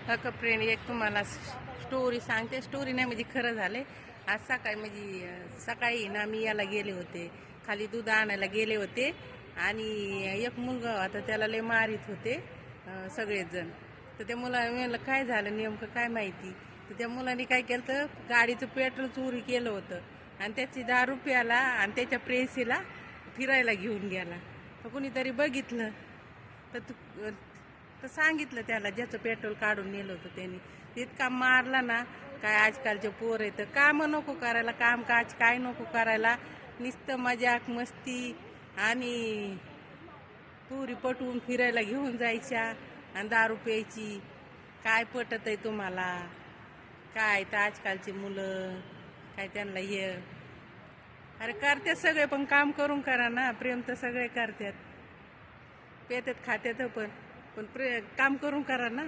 Friend एक तुम्हाला story सांगते. स्टोरी नाही म्हणजे खरं झाले. आज सकाळी म्हणजे सकाळी ना मी याला गेले होते, खाली दूध आणायला गेले होते आणि एक मुलगा होता त्याला लय मारित होते सगळेच जण. तर त्या मुलाला म्हणलं काय झालं नेमकं काय माहिती. तर त्या मुलाने काय केलं तर गाडीचं पेट्रोल चोरी केलं होतं आणि त्याची दारू प्याला आणि त्याच्या प्रेयसीला फिरायला घेऊन गेला. तर कुणीतरी बघितलं तर सांगितलं त्याला ज्याचं पेट्रोल काढून नेलं होतं त्यांनी. इतका मारला ना. काय आजकालचे पोर आहे तर काम नको करायला, कामकाज काय नको करायला, नुसतं मजाक मस्ती आणि पुरी पटवून फिरायला घेऊन जायच्या आणि दारू प्यायची. काय पटत आहे तुम्हाला? काय तर आजकालची मुलं काय त्यांना हे अरे करतात सगळे पण काम करून करा ना. प्रेम तर सगळे करतात, पेतात खात्यात पण पण काम करून करा ना.